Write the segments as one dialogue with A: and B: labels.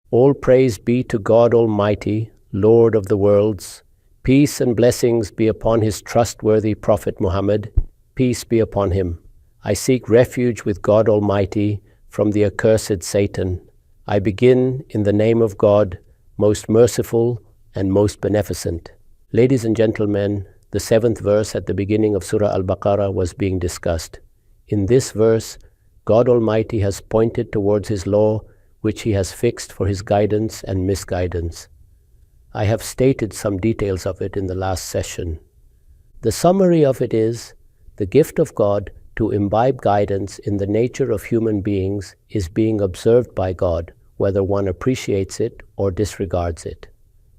A: All praise be to God Almighty, Lord of the worlds. Peace and blessings be upon His trustworthy Prophet Muhammad. Peace be upon him. I seek refuge with God Almighty from the accursed Satan. I begin in the name of God, most merciful and most beneficent. Ladies and gentlemen, the 7th verse at the beginning of Surah Al Baqarah was being discussed. In this verse, God Almighty has pointed towards His law, which He has fixed for His guidance and misguidance. I have stated some details of it in the last session. The summary of it is, the gift of God to imbibe guidance in the nature of human beings is being observed by God, whether one appreciates it or disregards it.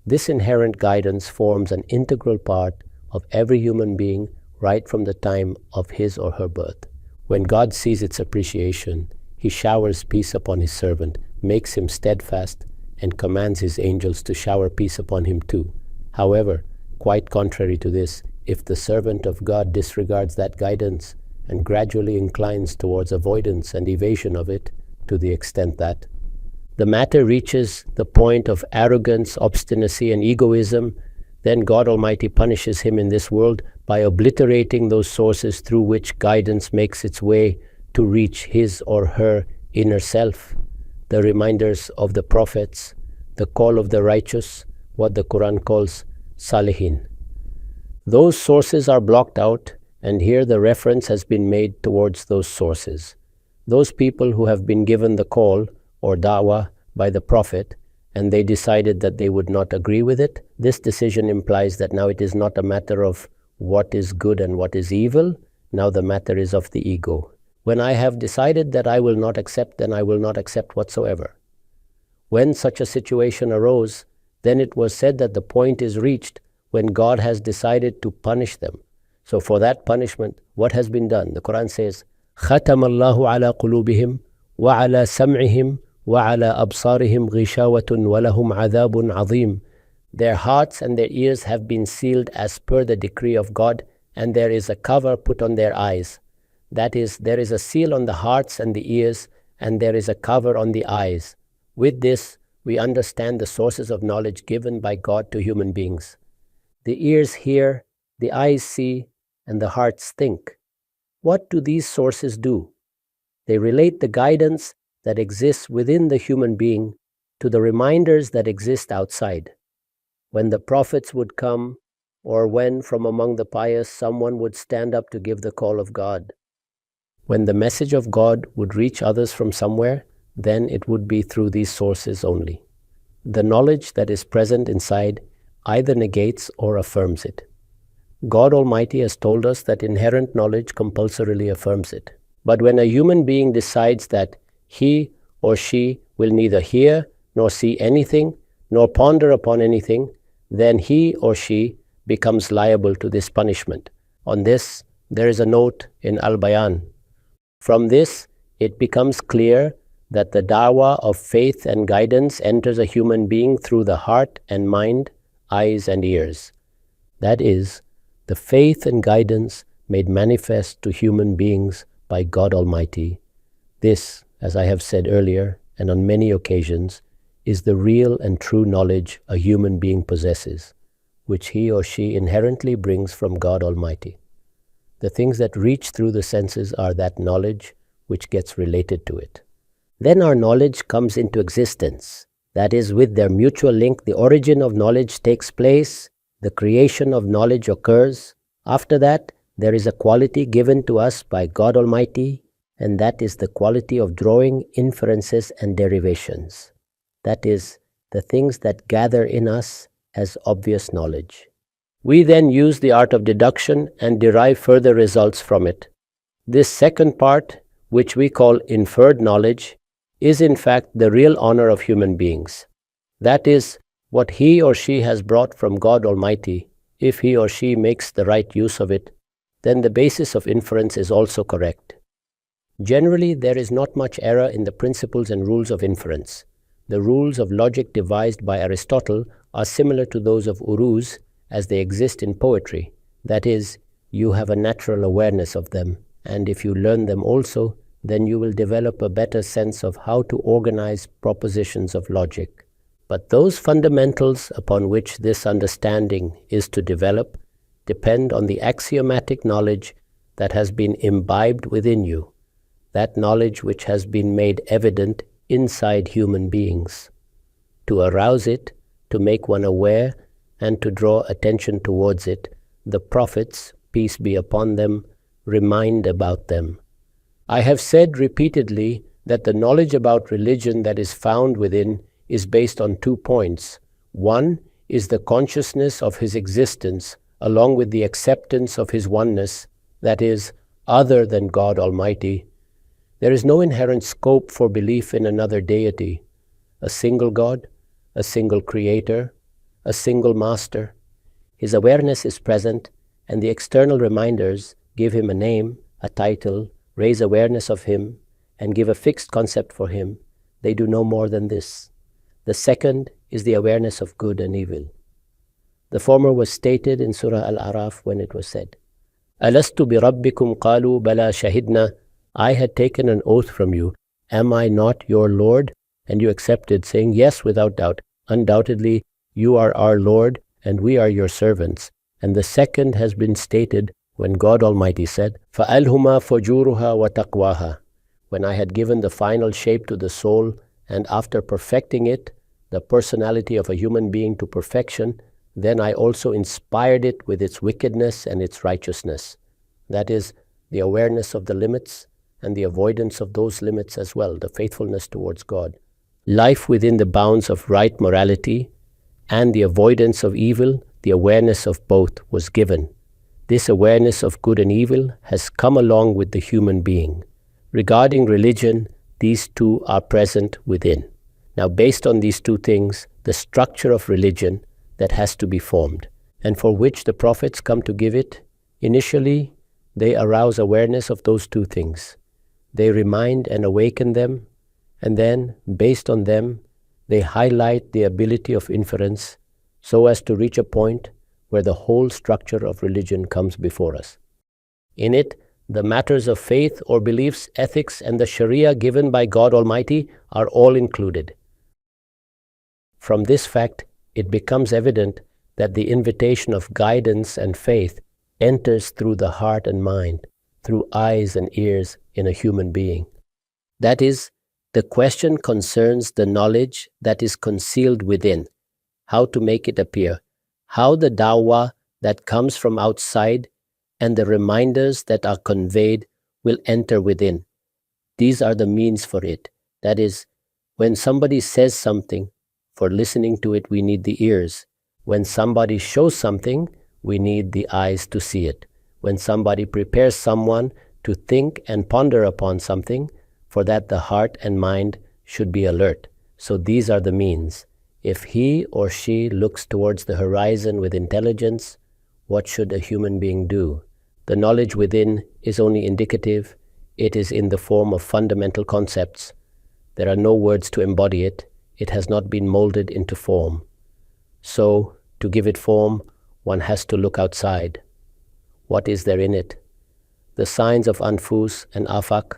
A: This inherent guidance forms an integral part of every human being right from the time of his or her birth. When God sees its appreciation, He showers peace upon His servant, makes him steadfast, and commands His angels to shower peace upon him too. However, quite contrary to this, if the servant of God disregards that guidance and gradually inclines towards avoidance and evasion of it, to the extent that the matter reaches the point of arrogance, obstinacy, and egoism, then God Almighty punishes him in this world by obliterating those sources through which guidance makes its way to reach his or her inner self. The reminders of the prophets, the call of the righteous, what the Quran calls Salihin. Those sources are blocked out, and here the reference has been made towards those sources. Those people who have been given the call or da'wah by the Prophet, and they decided that they would not agree with it, this decision implies that now it is not a matter of what is good and what is evil, now the matter is of the ego. When I have decided that I will not accept, then I will not accept whatsoever. When such a situation arose, then it was said that the point is reached when God has decided to punish them. So for that punishment, what has been done? The Quran says, خَتَمَ اللَّهُ عَلَى قُلُوبِهِمْ وَعَلَى سَمْعِهِمْ وَعَلَى أَبْصَارِهِمْ غِشَاوَةٌ وَلَهُمْ عَذَابٌ عَظِيمٌ. Their hearts and their ears have been sealed as per the decree of God, and there is a cover put on their eyes. That is, there is a seal on the hearts and the ears, and there is a cover on the eyes. With this, we understand the sources of knowledge given by God to human beings. The ears hear, the eyes see, and the hearts think. What do these sources do? They relate the guidance that exists within the human being to the reminders that exist outside. When the prophets would come, or when from among the pious someone would stand up to give the call of God, when the message of God would reach others from somewhere, then it would be through these sources only. The knowledge that is present inside either negates or affirms it. God Almighty has told us that inherent knowledge compulsorily affirms it. But when a human being decides that he or she will neither hear nor see anything, nor ponder upon anything, then he or she becomes liable to this punishment. On this, there is a note in Al-Bayan. From this, it becomes clear that the da'wah of faith and guidance enters a human being through the heart and mind, eyes and ears. That is, the faith and guidance made manifest to human beings by God Almighty. This, as I have said earlier, and on many occasions, is the real and true knowledge a human being possesses, which he or she inherently brings from God Almighty. The things that reach through the senses are that knowledge which gets related to it. Then our knowledge comes into existence. That is, with their mutual link, the origin of knowledge takes place, the creation of knowledge occurs. After that, there is a quality given to us by God Almighty, and that is the quality of drawing inferences and derivations. That is, the things that gather in us as obvious knowledge. We then use the art of deduction and derive further results from it. This second part, which we call inferred knowledge, is in fact the real honor of human beings. That is, what he or she has brought from God Almighty. If he or she makes the right use of it, then the basis of inference is also correct. Generally, there is not much error in the principles and rules of inference. The rules of logic devised by Aristotle are similar to those of uruz as they exist in poetry. That is, you have a natural awareness of them, and if you learn them also, then you will develop a better sense of how to organize propositions of logic. But those fundamentals upon which this understanding is to develop depend on the axiomatic knowledge that has been imbibed within you, that knowledge which has been made evident inside human beings. To arouse it, to make one aware, and to draw attention towards it, the prophets, peace be upon them, remind about them. I have said repeatedly that the knowledge about religion that is found within is based on 2 points. One is the consciousness of his existence, along with the acceptance of his oneness, that is, other than God Almighty. There is no inherent scope for belief in another deity, a single God, a single creator, a single master. His awareness is present, and the external reminders give him a name, a title, raise awareness of him, and give a fixed concept for him. They do no more than this. The second is the awareness of good and evil. The former was stated in Surah Al-Araf when it was said, "Alastu bi rabbikum qalu bala shahidna." I had taken an oath from you. Am I not your Lord? And you accepted, saying, yes, without doubt. Undoubtedly, you are our Lord, and we are your servants. And the second has been stated when God Almighty said, فَأَلْهُمَا فُجُورُهَا وَتَقْوَاهَا. When I had given the final shape to the soul, and after perfecting it, the personality of a human being to perfection, then I also inspired it with its wickedness and its righteousness. That is, the awareness of the limits and the avoidance of those limits as well, the faithfulness towards God. Life within the bounds of right morality and the avoidance of evil, the awareness of both was given. This awareness of good and evil has come along with the human being. Regarding religion, these two are present within. Now, based on these two things, the structure of religion that has to be formed, and for which the prophets come to give it, initially, they arouse awareness of those two things. They remind and awaken them, and then, based on them, they highlight the ability of inference so as to reach a point where the whole structure of religion comes before us. In it, the matters of faith or beliefs, ethics, and the Sharia given by God Almighty are all included. From this fact, it becomes evident that the invitation of guidance and faith enters through the heart and mind, through eyes and ears in a human being. That is, the question concerns the knowledge that is concealed within, how to make it appear, how the dawah that comes from outside and the reminders that are conveyed will enter within. These are the means for it. That is, when somebody says something, for listening to it we need the ears. When somebody shows something, we need the eyes to see it. When somebody prepares someone to think and ponder upon something, for that the heart and mind should be alert. So these are the means. If he or she looks towards the horizon with intelligence, what should a human being do? The knowledge within is only indicative. It is in the form of fundamental concepts. There are no words to embody it. It has not been molded into form. So, to give it form, one has to look outside. What is there in it? The signs of anfus and afak,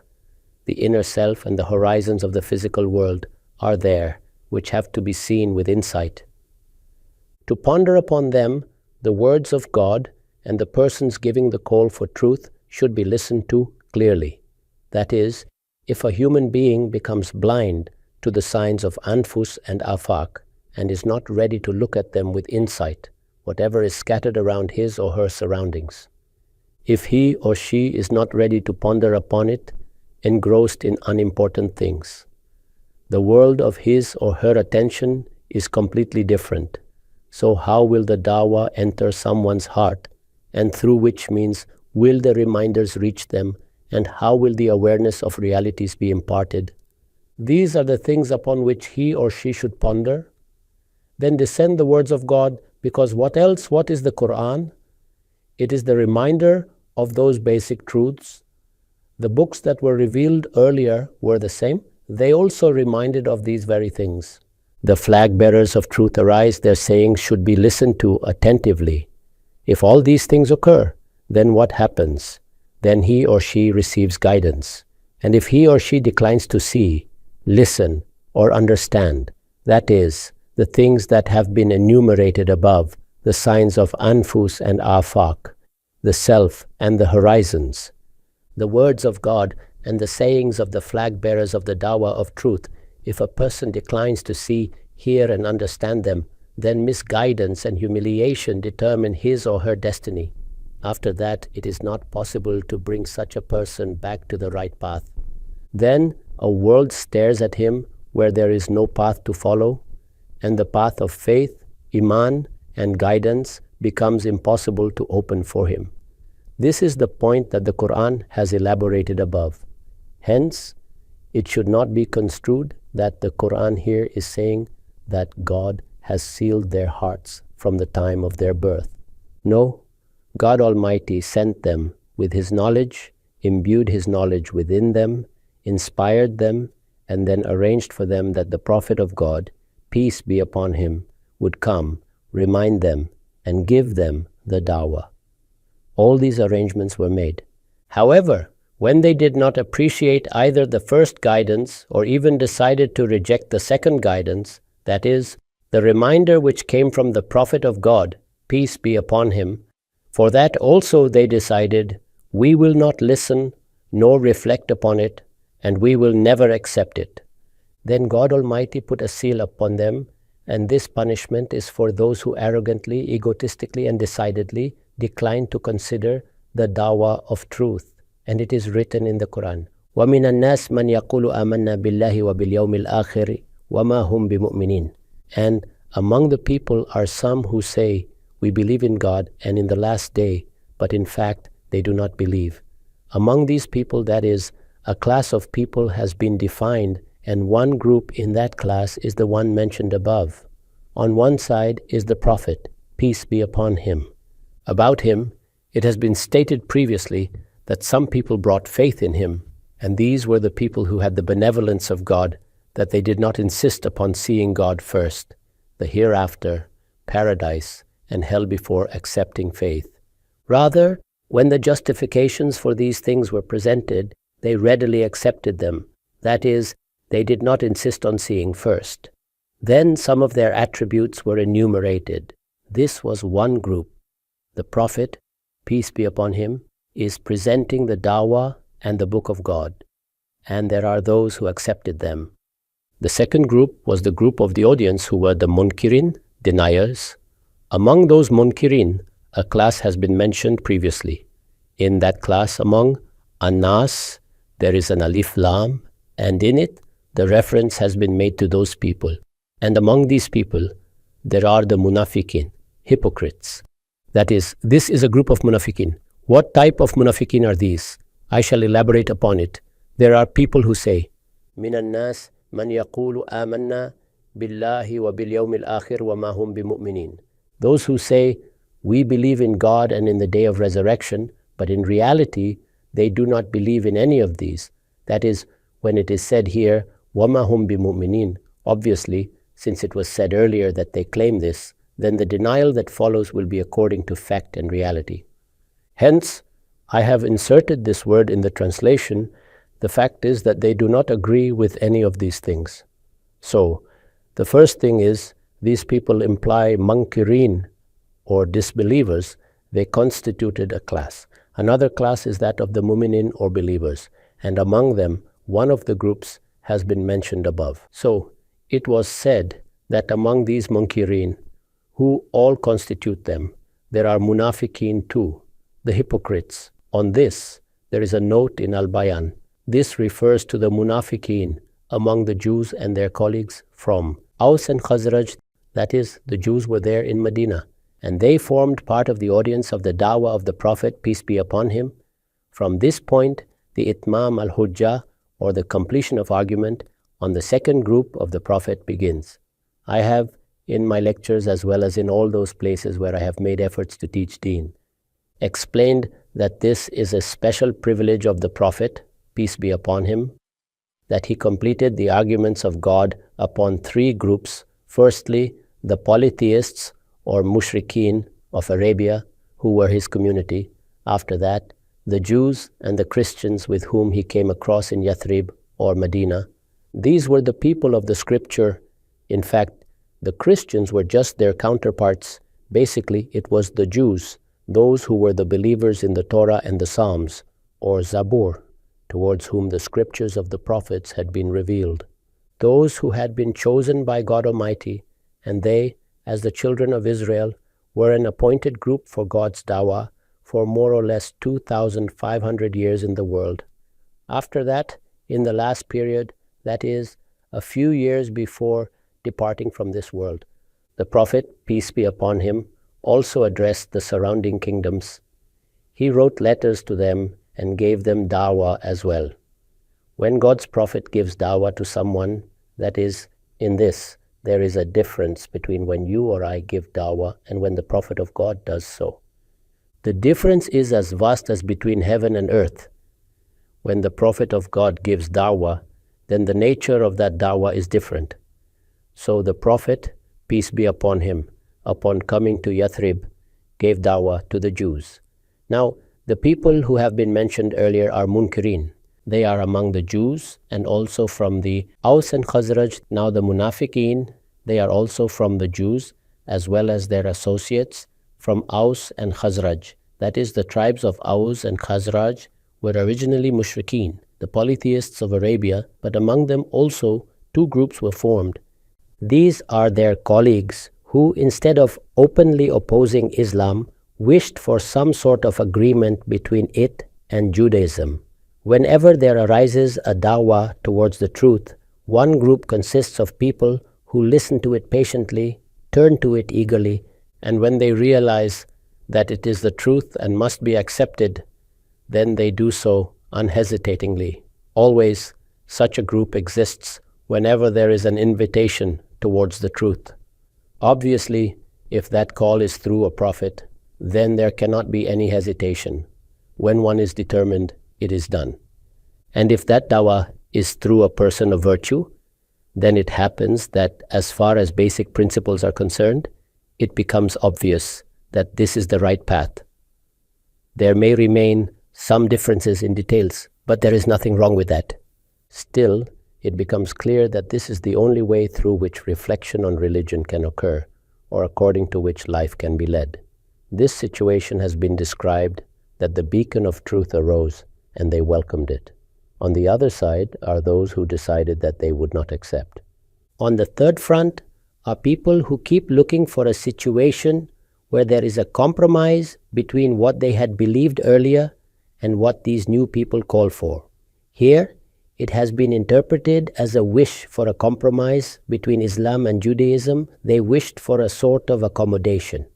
A: the inner self and the horizons of the physical world are there, which have to be seen with insight. To ponder upon them, the words of God and the persons giving the call for truth should be listened to clearly. That is, if a human being becomes blind to the signs of anfus and afak and is not ready to look at them with insight, whatever is scattered around his or her surroundings. If he or she is not ready to ponder upon it, engrossed in unimportant things, the world of his or her attention is completely different. So how will the dawah enter someone's heart, and through which means will the reminders reach them, and how will the awareness of realities be imparted? These are the things upon which he or she should ponder. Then descend the words of God, because what else? What is the Quran? It is the reminder of those basic truths. The books that were revealed earlier were the same. They also reminded of these very things. The flag bearers of truth arise, their sayings should be listened to attentively. If all these things occur, then what happens? Then he or she receives guidance. And if he or she declines to see, listen, or understand, that is, the things that have been enumerated above, the signs of anfus and afaq, the self and the horizons, the words of God and the sayings of the flag bearers of the dawah of truth, if a person declines to see, hear and understand them, then misguidance and humiliation determine his or her destiny. After that, it is not possible to bring such a person back to the right path. Then a world stares at him where there is no path to follow, and the path of faith, iman, and guidance becomes impossible to open for him. This is the point that the Quran has elaborated above. Hence, it should not be construed that the Quran here is saying that God has sealed their hearts from the time of their birth. No, God Almighty sent them with His knowledge, imbued His knowledge within them, inspired them, and then arranged for them that the Prophet of God, peace be upon him, would come, remind them, and give them the dawah. All these arrangements were made. However, when they did not appreciate either the first guidance or even decided to reject the second guidance, that is, the reminder which came from the Prophet of God, peace be upon him, for that also they decided, we will not listen nor reflect upon it, and we will never accept it. Then God Almighty put a seal upon them, and this punishment is for those who arrogantly, egotistically, and decidedly decline to consider the dawah of truth. And it is written in the Quran, وَمِنَ النَّاسِ مَنْ يَقُولُ آمَنَّا بِاللَّهِ وَبِالْيَوْمِ الْآخِرِ وَمَا هُمْ بِمُؤْمِنِينَ. And among the people are some who say, we believe in God and in the last day, but in fact they do not believe. Among these people, that is, a class of people has been defined, and one group in that class is the one mentioned above. On one side is the Prophet, peace be upon him. About him, it has been stated previously that some people brought faith in him, and these were the people who had the benevolence of God, that they did not insist upon seeing God first, the hereafter, paradise, and hell before accepting faith. Rather, when the justifications for these things were presented, they readily accepted them. That is, they did not insist on seeing first. Then some of their attributes were enumerated. This was one group. The Prophet, peace be upon him, is presenting the dawah and the book of God, and there are those who accepted them. The second group was the group of the audience who were the munkirin, deniers. Among those munkirin, a class has been mentioned previously. In that class, among Anas, there is an alif lam, and in it, the reference has been made to those people. And among these people, there are the munafiqin, hypocrites. That is, this is a group of munafiqin. What type of munafiqin are these? I shall elaborate upon it. There are people who say, مِنَ النَّاسِ مَنْ يَقُولُ آمَنَّا بِاللَّهِ وَبِالْيَوْمِ الْآخِرِ وَمَا هُمْ بِمُؤْمِنِينَ. Those who say, we believe in God and in the day of resurrection, but in reality, they do not believe in any of these. That is, when it is said here, وَمَا هُمْ بِمُؤْمِنِينَ, obviously, since it was said earlier that they claim this, then the denial that follows will be according to fact and reality. Hence, I have inserted this word in the translation. The fact is that they do not agree with any of these things. So, the first thing is, these people imply munkirin, or disbelievers. They constituted a class. Another class is that of the mu'minin, or believers, and among them, one of the groups has been mentioned above. So, it was said that among these munkirin, who all constitute them, there are munafiqin too, the hypocrites. On this, there is a note in Al-Bayan. This refers to the munafiqin among the Jews and their colleagues from Aus and Khazraj, that is, the Jews were there in Medina, and they formed part of the audience of the dawah of the Prophet, peace be upon him. From this point, the itmam al-hujjah, or the completion of argument, on the second group of the Prophet begins. I have, in my lectures as well as in all those places where I have made efforts to teach deen, explained that this is a special privilege of the Prophet, peace be upon him, that he completed the arguments of God upon three groups. Firstly, the polytheists or mushrikeen of Arabia, who were his community. After that, the Jews and the Christians with whom he came across in Yathrib or Medina. These were the people of the scripture. In fact, the Christians were just their counterparts. Basically, it was the Jews, those who were the believers in the Torah and the Psalms, or Zabur, towards whom the scriptures of the prophets had been revealed. Those who had been chosen by God Almighty, and they, as the children of Israel, were an appointed group for God's dawah for more or less 2,500 years in the world. After that, in the last period, that is, a few years before departing from this world, the Prophet, peace be upon him, also addressed the surrounding kingdoms. He wrote letters to them and gave them dawah as well. When God's Prophet gives dawah to someone, that is, in this, there is a difference between when you or I give dawah and when the Prophet of God does so. The difference is as vast as between heaven and earth. When the Prophet of God gives dawah, then the nature of that dawah is different. So the Prophet, peace be upon him, upon coming to Yathrib, gave dawah to the Jews. Now, the people who have been mentioned earlier are munkirin. They are among the Jews and also from the Aus and Khazraj. Now the Munafiqeen, they are also from the Jews as well as their associates from Aus and Khazraj. That is, the tribes of Aus and Khazraj were originally mushrikeen, the polytheists of Arabia, but among them also two groups were formed. These are their colleagues who, instead of openly opposing Islam, wished for some sort of agreement between it and Judaism. Whenever there arises a dawah towards the truth, one group consists of people who listen to it patiently, turn to it eagerly, and when they realize that it is the truth and must be accepted, then they do so unhesitatingly. Always such a group exists whenever there is an invitation towards the truth. Obviously, if that call is through a prophet, then there cannot be any hesitation. When one is determined, it is done. And if that dawah is through a person of virtue, then it happens that as far as basic principles are concerned, it becomes obvious that this is the right path. There may remain some differences in details, but there is nothing wrong with that. Still, it becomes clear that this is the only way through which reflection on religion can occur, or according to which life can be led. This situation has been described that the beacon of truth arose and they welcomed it. On the other side are those who decided that they would not accept. On the third front are people who keep looking for a situation where there is a compromise between what they had believed earlier and what these new people call for. Here, it has been interpreted as a wish for a compromise between Islam and Judaism. They wished for a sort of accommodation.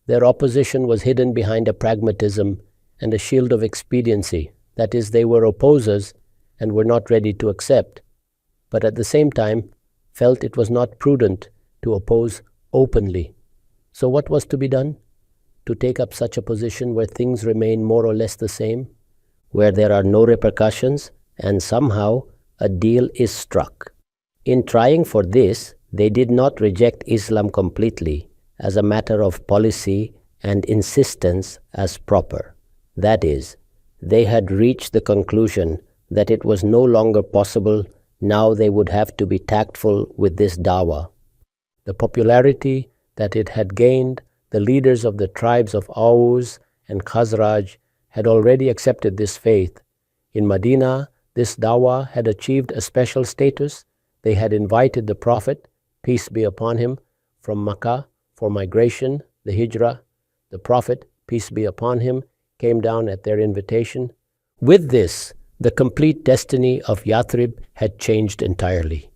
A: Their opposition was hidden behind a pragmatism and a shield of expediency. That is, they were opposers and were not ready to accept, but at the same time felt it was not prudent to oppose openly. So what was to be done? To take up such a position where things remain more or less the same, where there are no repercussions, and somehow a deal is struck. In trying for this, they did not reject Islam completely as a matter of policy and insistence as proper. That is, they had reached the conclusion that it was no longer possible. Now they would have to be tactful with this dawah. The popularity that it had gained, the leaders of the tribes of Aus and Khazraj had already accepted this faith. In Medina, this dawah had achieved a special status. They had invited the Prophet, peace be upon him, from Makkah for migration, the Hijrah. The Prophet, peace be upon him, came down at their invitation. With this, the complete destiny of Yathrib had changed entirely.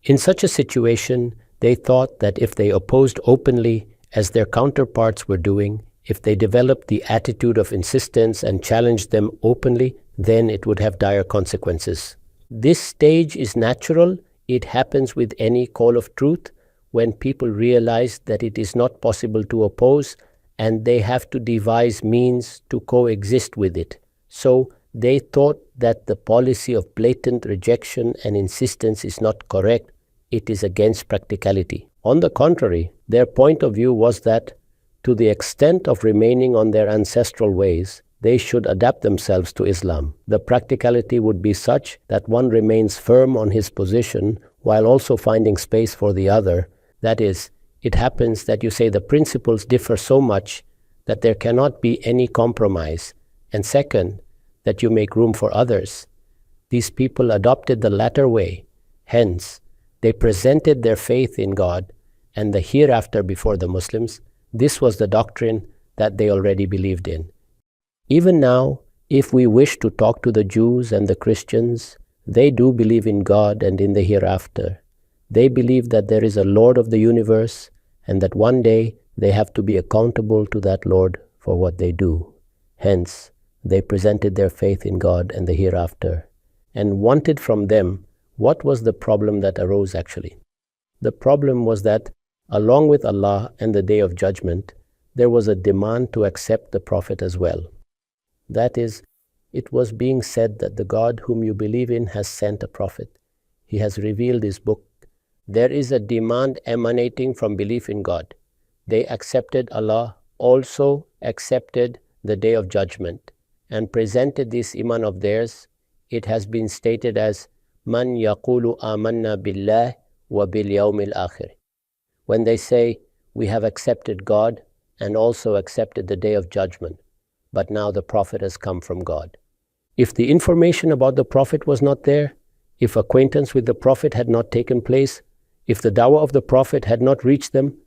A: In such a situation, they thought that if they opposed openly, as their counterparts were doing, if they developed the attitude of insistence and challenged them openly, then it would have dire consequences. This stage is natural. It happens with any call of truth when people realize that it is not possible to oppose and they have to devise means to coexist with it. So they thought that the policy of blatant rejection and insistence is not correct. It is against practicality. On the contrary, their point of view was that to the extent of remaining on their ancestral ways, they should adapt themselves to Islam. The practicality would be such that one remains firm on his position while also finding space for the other. That is, it happens that you say the principles differ so much that there cannot be any compromise. And second, that you make room for others. These people adopted the latter way. Hence, they presented their faith in God and the hereafter before the Muslims. This was the doctrine that they already believed in. Even now, if we wish to talk to the Jews and the Christians, they do believe in God and in the hereafter. They believe that there is a Lord of the universe and that one day they have to be accountable to that Lord for what they do. Hence, they presented their faith in God and the hereafter and wanted from them what was the problem that arose actually. The problem was that along with Allah and the Day of Judgment, there was a demand to accept the Prophet as well. That is, it was being said that the God whom you believe in has sent a Prophet. He has revealed his book. There is a demand emanating from belief in God. They accepted Allah, also accepted the Day of Judgment, and presented this iman of theirs. It has been stated as Man yaqulu amanna billah wa bil yawmil akhir. When they say, we have accepted God and also accepted the Day of Judgment, but now the Prophet has come from God. If the information about the Prophet was not there, if acquaintance with the Prophet had not taken place, if the dawah of the Prophet had not reached them,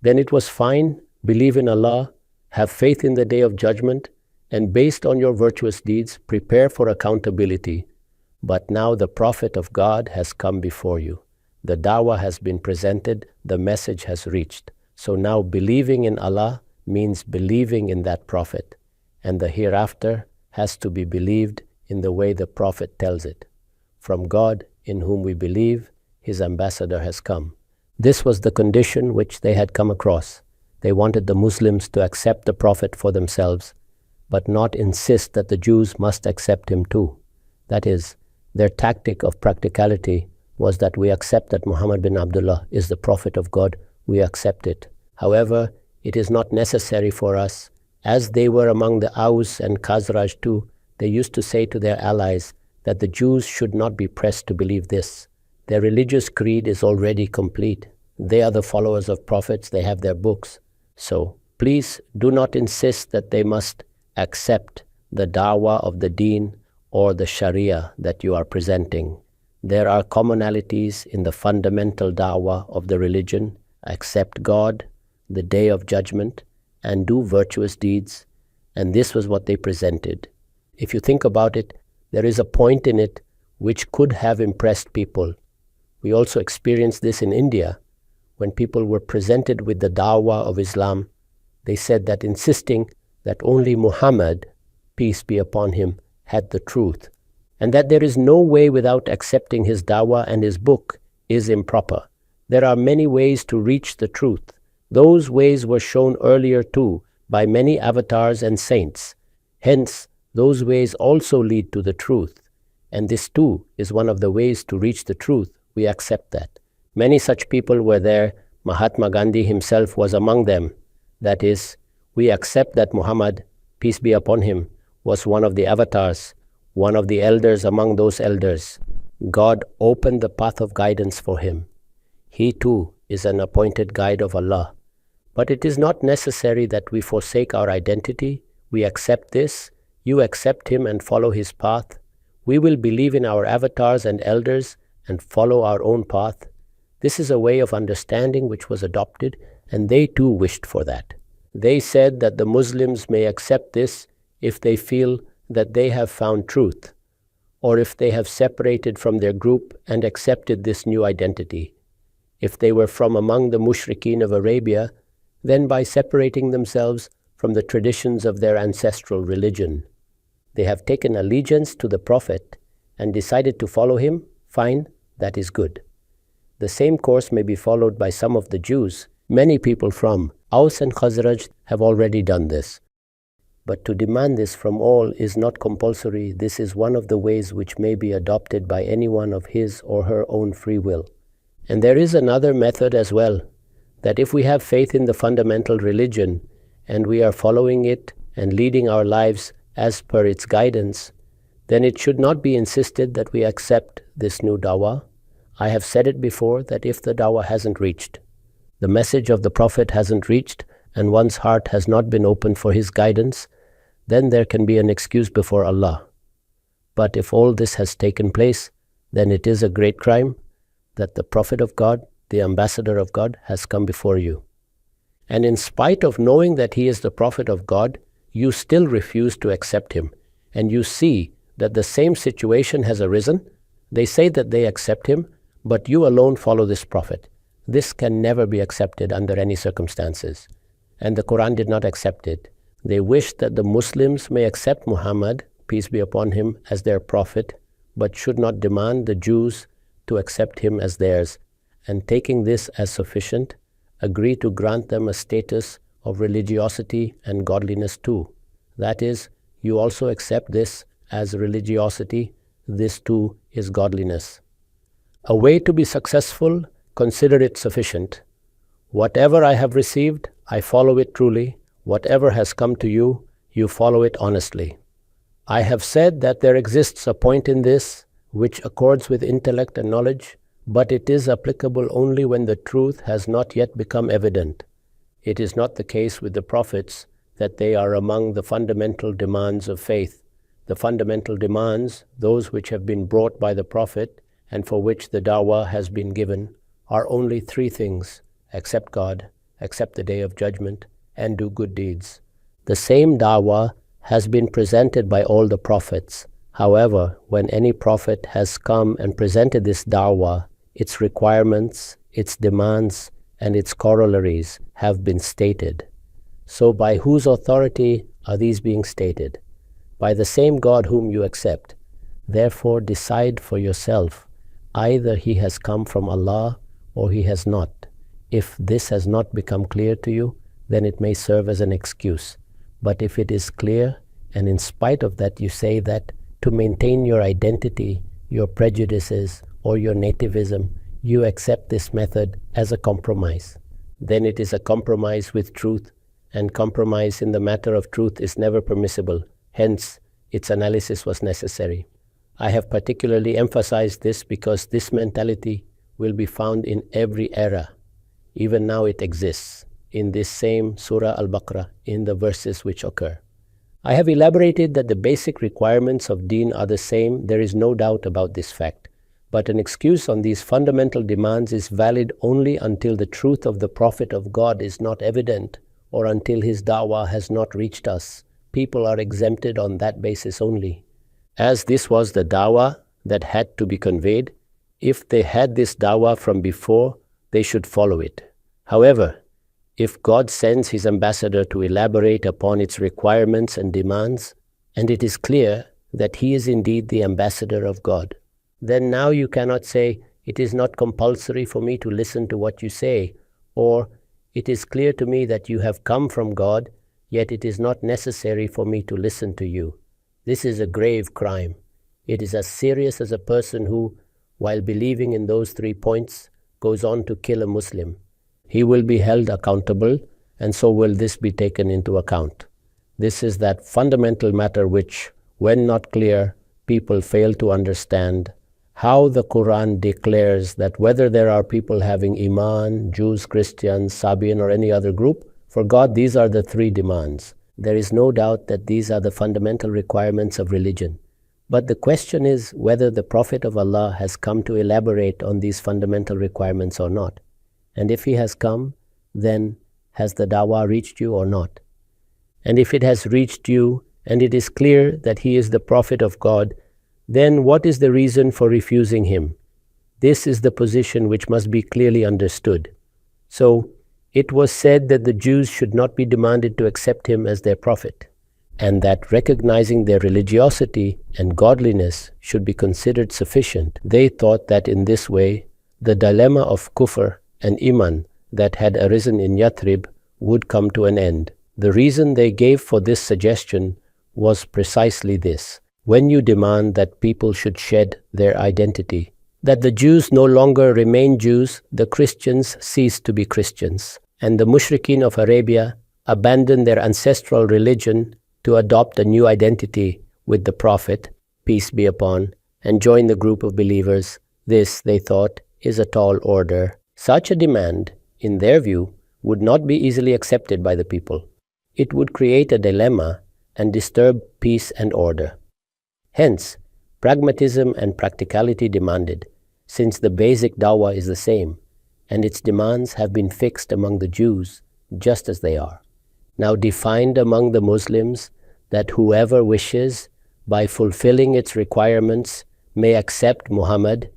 A: then it was fine, believe in Allah, have faith in the Day of Judgment, and based on your virtuous deeds, prepare for accountability. But now the Prophet of God has come before you. The dawah has been presented, the message has reached. So now believing in Allah means believing in that Prophet, and the hereafter has to be believed in the way the Prophet tells it. From God, in whom we believe, his ambassador has come. This was the condition which they had come across. They wanted the Muslims to accept the Prophet for themselves, but not insist that the Jews must accept him too. That is, their tactic of practicality was that we accept that Muhammad bin Abdullah is the Prophet of God, we accept it. However, it is not necessary for us. As they were among the Aus and Khazraj too, they used to say to their allies that the Jews should not be pressed to believe this. Their religious creed is already complete. They are the followers of prophets, they have their books. So please do not insist that they must accept the dawah of the deen or the sharia that you are presenting. There are commonalities in the fundamental dawah of the religion. Accept God, the Day of Judgment, and do virtuous deeds. And this was what they presented. If you think about it, there is a point in it which could have impressed people. We also experienced this in India. When people were presented with the dawah of Islam, they said that insisting that only Muhammad, peace be upon him, had the truth, and that there is no way without accepting his dawah and his book is improper. There are many ways to reach the truth. Those ways were shown earlier too by many avatars and saints. Hence, those ways also lead to the truth. And this too is one of the ways to reach the truth. We accept that. Many such people were there. Mahatma Gandhi himself was among them. That is, we accept that Muhammad, peace be upon him, was one of the avatars, one of the elders among those elders. God opened the path of guidance for him. He too is an appointed guide of Allah. But it is not necessary that we forsake our identity. We accept this. You accept him and follow his path. We will believe in our avatars and elders and follow our own path. This is a way of understanding which was adopted, and they too wished for that. They said that the Muslims may accept this if they feel that they have found truth, or if they have separated from their group and accepted this new identity. If they were from among the mushrikeen of Arabia, then by separating themselves from the traditions of their ancestral religion. They have taken allegiance to the Prophet and decided to follow him, fine, that is good. The same course may be followed by some of the Jews. Many people from Aus and Khazraj have already done this. But to demand this from all is not compulsory. This is one of the ways which may be adopted by anyone of his or her own free will. And there is another method as well, that if we have faith in the fundamental religion and we are following it and leading our lives as per its guidance, then it should not be insisted that we accept this new dawah. I have said it before that if the dawah hasn't reached, the message of the Prophet hasn't reached, and one's heart has not been opened for his guidance, then there can be an excuse before Allah. But if all this has taken place, then it is a great crime that the Prophet of God, the Ambassador of God, has come before you. And in spite of knowing that he is the Prophet of God, you still refuse to accept him. And you see that the same situation has arisen. They say that they accept him, but you alone follow this Prophet. This can never be accepted under any circumstances. And the Quran did not accept it. They wish that the Muslims may accept Muhammad, peace be upon him, as their Prophet, but should not demand the Jews to accept him as theirs, and taking this as sufficient, agree to grant them a status of religiosity and godliness too. That is, you also accept this as religiosity, this too is godliness. A way to be successful, consider it sufficient. Whatever I have received, I follow it truly. Whatever has come to you, you follow it honestly. I have said that there exists a point in this which accords with intellect and knowledge, but it is applicable only when the truth has not yet become evident. It is not the case with the prophets that they are among the fundamental demands of faith. The fundamental demands, those which have been brought by the Prophet and for which the dawah has been given, are only three things: accept God, accept the Day of Judgment, and do good deeds. The same dawah has been presented by all the prophets. However, when any prophet has come and presented this dawah, its requirements, its demands, and its corollaries have been stated. So by whose authority are these being stated? By the same God whom you accept. Therefore decide for yourself, either he has come from Allah or he has not. If this has not become clear to you, then it may serve as an excuse. But if it is clear, and in spite of that you say that to maintain your identity, your prejudices, or your nativism, you accept this method as a compromise, then it is a compromise with truth, and compromise in the matter of truth is never permissible. Hence, its analysis was necessary. I have particularly emphasized this because this mentality will be found in every era. Even now it exists in this same Surah Al Baqarah, in the verses which occur. I have elaborated that the basic requirements of deen are the same. There is no doubt about this fact. But an excuse on these fundamental demands is valid only until the truth of the Prophet of God is not evident, or until his dawah has not reached us. People are exempted on that basis only. As this was the dawah that had to be conveyed, if they had this dawah from before, they should follow it. However, if God sends his ambassador to elaborate upon its requirements and demands, and it is clear that he is indeed the ambassador of God, then now you cannot say, it is not compulsory for me to listen to what you say, or it is clear to me that you have come from God, yet it is not necessary for me to listen to you. This is a grave crime. It is as serious as a person who, while believing in those 3 points, goes on to kill a Muslim. He will be held accountable, and so will this be taken into account. This is that fundamental matter which, when not clear, people fail to understand. How the Quran declares that whether there are people having Iman, Jews, Christians, Sabian, or any other group, for God these are the 3 demands. There is no doubt that these are the fundamental requirements of religion. But the question is whether the Prophet of Allah has come to elaborate on these fundamental requirements or not. And if he has come, then has the dawah reached you or not? And if it has reached you, and it is clear that he is the Prophet of God, then what is the reason for refusing him? This is the position which must be clearly understood. So, it was said that the Jews should not be demanded to accept him as their prophet, and that recognizing their religiosity and godliness should be considered sufficient. They thought that in this way, the dilemma of kufr and iman that had arisen in Yathrib would come to an end. The reason they gave for this suggestion was precisely this: when you demand that people should shed their identity, that the Jews no longer remain Jews, the Christians cease to be Christians, and the mushrikeen of Arabia abandon their ancestral religion to adopt a new identity with the Prophet, peace be upon, and join the group of believers. This, they thought, is a tall order. Such a demand, in their view, would not be easily accepted by the people. It would create a dilemma and disturb peace and order. Hence, pragmatism and practicality demanded, since the basic dawah is the same, and its demands have been fixed among the Jews just as they are. Now defined among the Muslims that whoever wishes, by fulfilling its requirements, may accept Muhammad,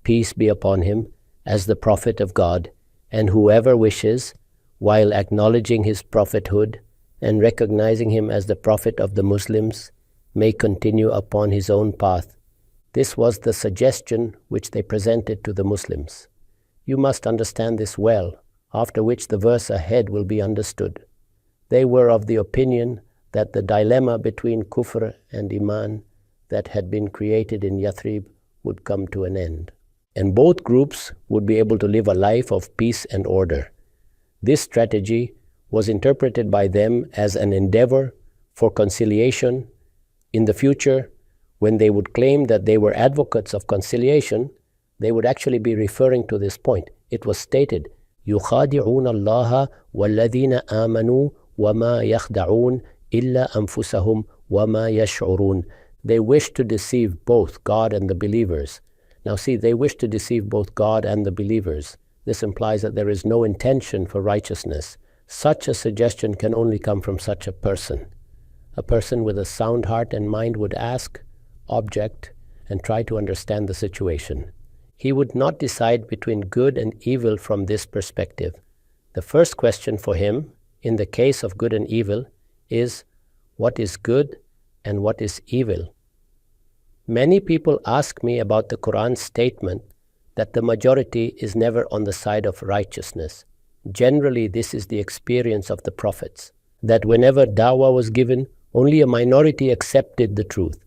A: peace be upon him, as the Prophet of God, and whoever wishes, while acknowledging his prophethood and recognizing him as the Prophet of the Muslims, may continue upon his own path. This was the suggestion which they presented to the Muslims. You must understand this well, after which the verse ahead will be understood. They were of the opinion that the dilemma between kufr and iman that had been created in Yathrib would come to an end, and both groups would be able to live a life of peace and order. This strategy was interpreted by them as an endeavor for conciliation. In the future, when they would claim that they were advocates of conciliation, they would actually be referring to this point. It was stated, يُخَادِعُونَ اللَّهَ وَالَّذِينَ آمَنُوا وَمَا يَخْدَعُونَ إِلَّا أَنفُسَهُمْ وَمَا يَشْعُرُونَ. They wish to deceive both God and the believers. Now see, they wish to deceive both God and the believers. This implies that there is no intention for righteousness. Such a suggestion can only come from such a person. A person with a sound heart and mind would ask, object, and try to understand the situation. He would not decide between good and evil from this perspective. The first question for him, in the case of good and evil, is what is good and what is evil? Many people ask me about the Quran's statement that the majority is never on the side of righteousness. Generally, this is the experience of the prophets, that whenever dawah was given, only a minority accepted the truth.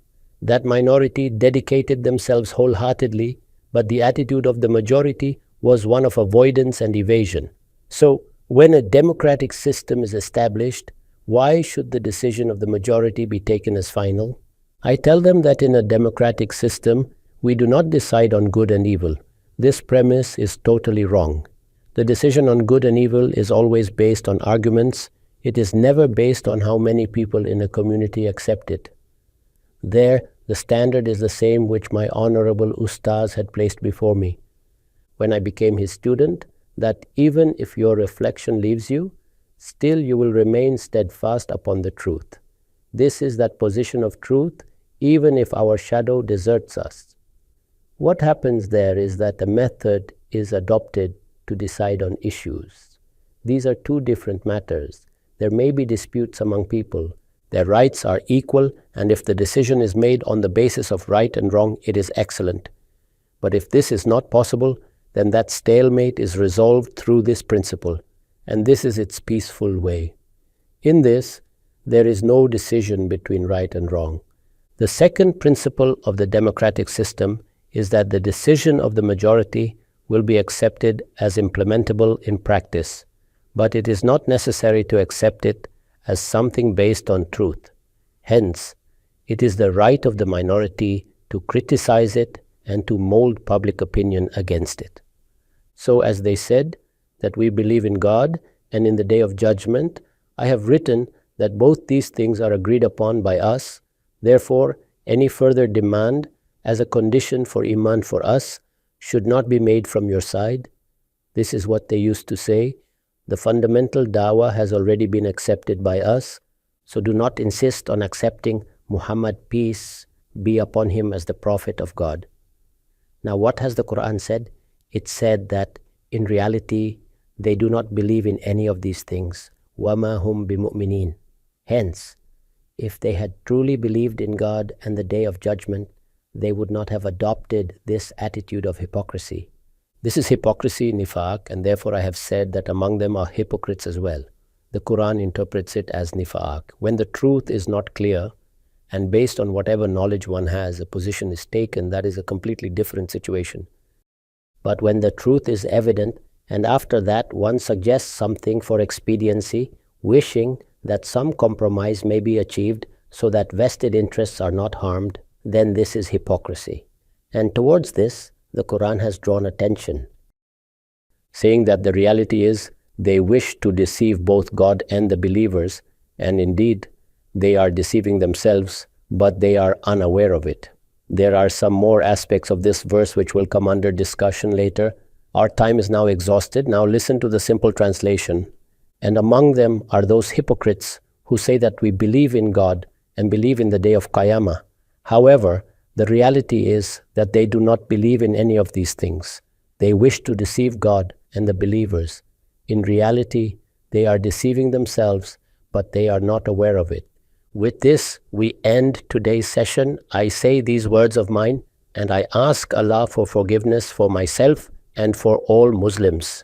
A: That minority dedicated themselves wholeheartedly, but the attitude of the majority was one of avoidance and evasion. So, when a democratic system is established, why should the decision of the majority be taken as final? I tell them that in a democratic system, we do not decide on good and evil. This premise is totally wrong. The decision on good and evil is always based on arguments. It is never based on how many people in a community accept it. There, the standard is the same which my honorable ustaz had placed before me when I became his student, that even if your reflection leaves you, still you will remain steadfast upon the truth. This is that position of truth, even if our shadow deserts us. What happens there is that the method is adopted to decide on issues. These are two different matters. There may be disputes among people. Their rights are equal, and if the decision is made on the basis of right and wrong, it is excellent. But if this is not possible, then that stalemate is resolved through this principle, and this is its peaceful way. In this, there is no decision between right and wrong. The second principle of the democratic system is that the decision of the majority will be accepted as implementable in practice, but it is not necessary to accept it as something based on truth. Hence, it is the right of the minority to criticize it and to mold public opinion against it. So as they said that we believe in God and in the day of judgment, I have written that both these things are agreed upon by us. Therefore, any further demand as a condition for iman for us should not be made from your side. This is what they used to say. The fundamental dawah has already been accepted by us, so do not insist on accepting Muhammad, peace be upon him, as the Prophet of God. Now what has the Quran said? It said that in reality they do not believe in any of these things. وَمَا هُمْ بِمُؤْمِنِينَ. Hence, if they had truly believed in God and the day of judgment, they would not have adopted this attitude of hypocrisy. This is hypocrisy, nifaq, and therefore I have said that among them are hypocrites as well. The Quran interprets it as nifaq. When the truth is not clear, and based on whatever knowledge one has, a position is taken, that is a completely different situation. But when the truth is evident, and after that one suggests something for expediency, wishing that some compromise may be achieved so that vested interests are not harmed, then this is hypocrisy. And towards this, the Quran has drawn attention, saying that the reality is they wish to deceive both God and the believers, and indeed they are deceiving themselves, but they are unaware of it. There are some more aspects of this verse which will come under discussion later. Our time is now exhausted. Now listen to the simple translation. And among them are those hypocrites who say that we believe in God and believe in the day of Qiyamah. However, the reality is that they do not believe in any of these things. They wish to deceive God and the believers. In reality, they are deceiving themselves, but they are not aware of it. With this, we end today's session. I say these words of mine, and I ask Allah for forgiveness for myself and for all Muslims.